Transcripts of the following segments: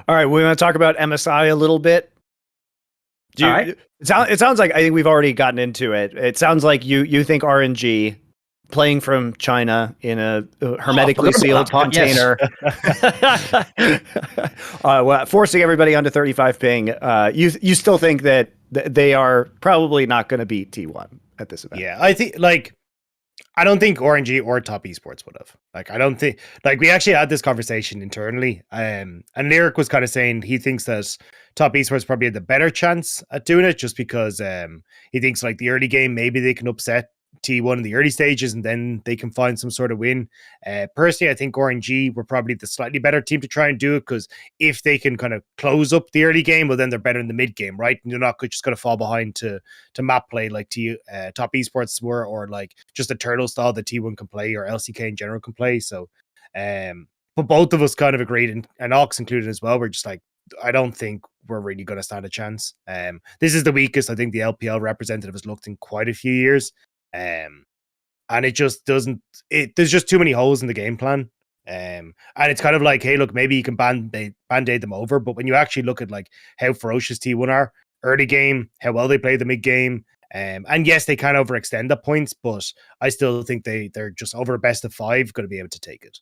All right, we want to talk about MSI a little bit. All right. It sounds like I think we've already gotten into it. It sounds like you think RNG playing from China in a hermetically sealed container, forcing everybody onto 35 ping. You still think that they are probably not going to beat T1 at this event? Yeah, I don't think RNG or Top Esports would have. I don't think we actually had this conversation internally. And Lyric was kind of saying he thinks that Top Esports probably had the better chance at doing it just because he thinks the early game, maybe they can upset T1 in the early stages and then they can find some sort of win. Personally, I think RNG were probably the slightly better team to try and do it because if they can kind of close up the early game, well, then they're better in the mid game, right? And you're not just going to fall behind to map play like Top Esports were, or just a turtle style that T1 can play or LCK in general can play. So, but both of us kind of agreed, and ochs included as well. We're just I don't think we're really going to stand a chance. This is the weakest I think the LPL representative has looked in quite a few years. And it just doesn't. There's just too many holes in the game plan. And it's kind of hey, look, maybe you can band-aid them over. But when you actually look at how ferocious T1 are early game, how well they play the mid game, and yes, they can overextend at points, but I still think they're just over a best of 5 going to be able to take it.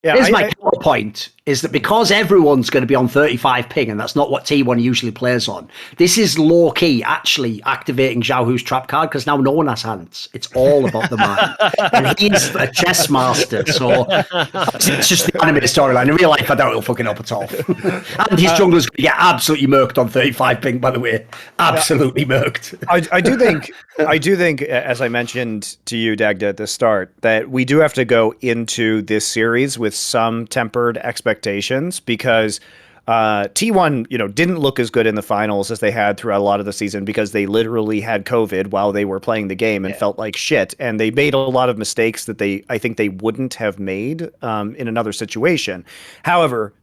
Yeah, here's my point, is that because everyone's going to be on 35 ping, and that's not what T1 usually plays on, this is low-key actually activating Xiaohu's trap card, because now no one has hands. It's all about the man. And he's a chess master, so it's just the animated storyline. In real life, I doubt it'll fucking up at all. And his jungler's going to get absolutely murked on 35 ping, by the way. Absolutely murked. I do think, as I mentioned to you, Dagda, at the start, that we do have to go into this series with some tempered expectations because T1, didn't look as good in the finals as they had throughout a lot of the season because they literally had COVID while they were playing the game and felt like shit. And they made a lot of mistakes that I think they wouldn't have made in another situation. However,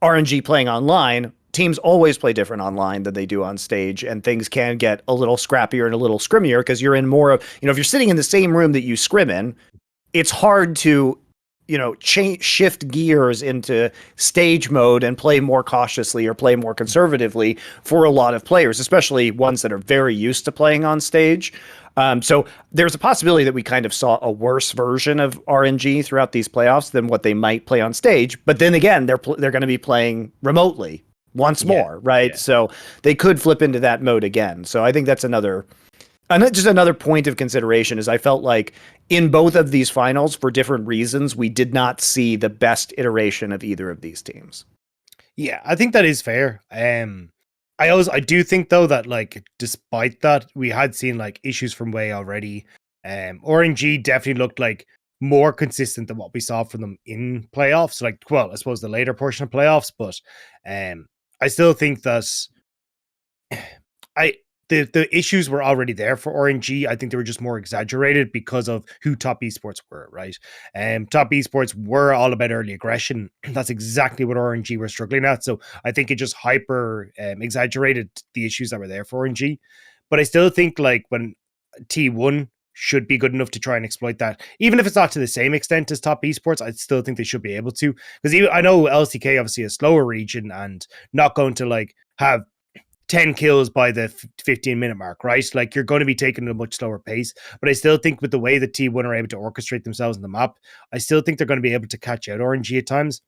RNG playing online, teams always play different online than they do on stage, and things can get a little scrappier and a little scrimmier because you're in more of, if you're sitting in the same room that you scrim in, it's hard to shift gears into stage mode and play more cautiously or play more conservatively for a lot of players, especially ones that are very used to playing on stage. So there's a possibility that we kind of saw a worse version of RNG throughout these playoffs than what they might play on stage. But then again, they're going to be playing remotely once more, right? Yeah. So they could flip into that mode again. So I think that's another point of consideration is I felt like in both of these finals, for different reasons, we did not see the best iteration of either of these teams. Yeah, I think that is fair. I do think though that despite that, we had seen issues from Way already. RNG definitely looked more consistent than what we saw from them in playoffs. I suppose the later portion of playoffs, but I still think that the issues were already there for RNG. I think they were just more exaggerated because of who Top Esports were, right? Top Esports were all about early aggression. That's exactly what RNG were struggling at. So I think it just hyper exaggerated the issues that were there for RNG. But I still think when T1 should be good enough to try and exploit that, even if it's not to the same extent as Top Esports, I still think they should be able to. Because I know LCK obviously a slower region and not going to have 10 kills by the 15-minute mark, right? You're going to be taking at a much slower pace. But I still think with the way that T1 are able to orchestrate themselves in the map, I still think they're going to be able to catch out RNG at times.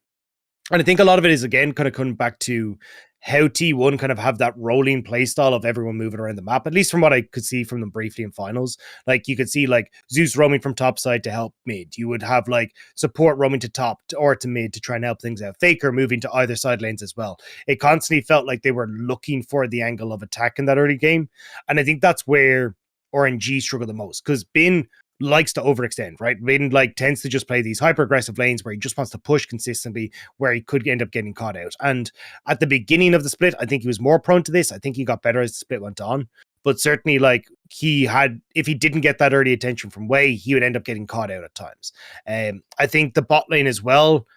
And I think a lot of it is, again, kind of coming back to how T1 kind of have that rolling play style of everyone moving around the map, at least from what I could see from them briefly in finals. You could see Zeus roaming from top side to help mid. You would have support roaming to top or to mid to try and help things out. Faker moving to either side lanes as well. It constantly felt like they were looking for the angle of attack in that early game. And I think that's where RNG struggle the most, because Bin likes to overextend, right? Bin tends to just play these hyper aggressive lanes where he just wants to push consistently, where he could end up getting caught out. And at the beginning of the split, I think he was more prone to this. I think he got better as the split went on. But certainly, if he didn't get that early attention from Way, he would end up getting caught out at times. I think the bot lane as well,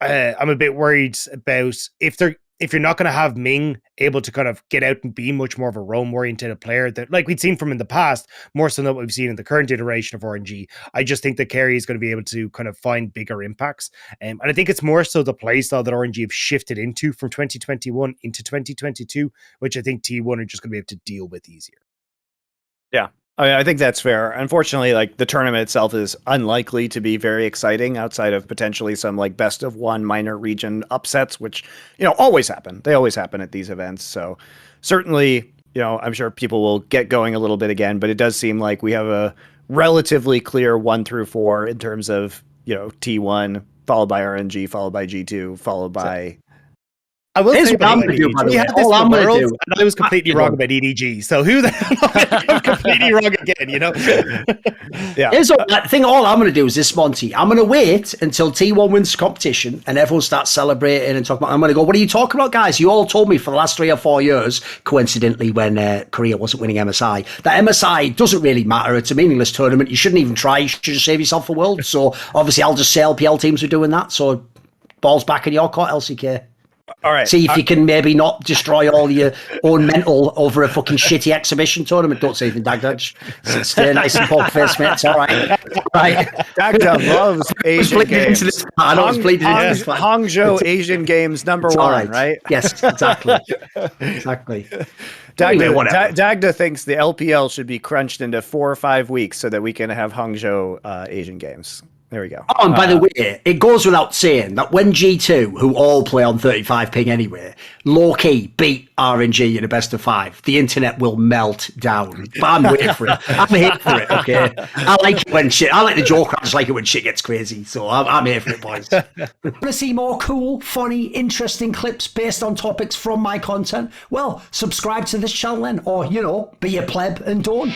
I'm a bit worried about if if you're not going to have Ming able to kind of get out and be much more of a roam-oriented player that, like we'd seen from in the past, more so than what we've seen in the current iteration of RNG, I just think that Carey is going to be able to kind of find bigger impacts. And I think it's more so the playstyle that RNG have shifted into from 2021 into 2022, which I think T1 are just going to be able to deal with easier. Yeah. I think that's fair. Unfortunately, like the tournament itself is unlikely to be very exciting outside of potentially some like best of one minor region upsets, which, always happen. They always happen at these events. So certainly, I'm sure people will get going a little bit again, but it does seem like we have a relatively clear 1 through 4 in terms of, T1 followed by RNG, followed by G2, followed by... I will Here's say what I'm going to do, by the way. All I'm going to do. And I was completely wrong know. about EDG. So who the hell I'm completely wrong again, Yeah. Here's the thing. All I'm going to do is this, Monte. I'm going to wait until T1 wins competition and everyone starts celebrating and talking about. I'm going to go, what are you talking about, guys? You all told me for the last 3 or 4 years, coincidentally, when Korea wasn't winning MSI, that MSI doesn't really matter. It's a meaningless tournament. You shouldn't even try. You should just save yourself for Worlds. So obviously, I'll just say LPL teams are doing that. So balls back in your court, LCK. All right. See if you can maybe not destroy all your own mental over a fucking shitty exhibition tournament. Don't say anything, Dagda. Just stay nice and poker face, mate. It's all right. Dagda loves Asian games. I know it's bleeding into this. Hangzhou Asian Games #1, right? Yes, exactly. Exactly. Dagda thinks the LPL should be crunched into 4 or 5 weeks so that we can have Hangzhou Asian Games. There we go. Oh, and by the way, it goes without saying that when G2, who all play on 35 ping anyway, low-key beat RNG in a best of 5, the internet will melt down. But I'm waiting for it. I'm here for it, okay? I like it when shit... I like the joke. I just like it when shit gets crazy. So I'm here for it, boys. Want to see more cool, funny, interesting clips based on topics from my content? Well, subscribe to this channel then, or, be a pleb and don't.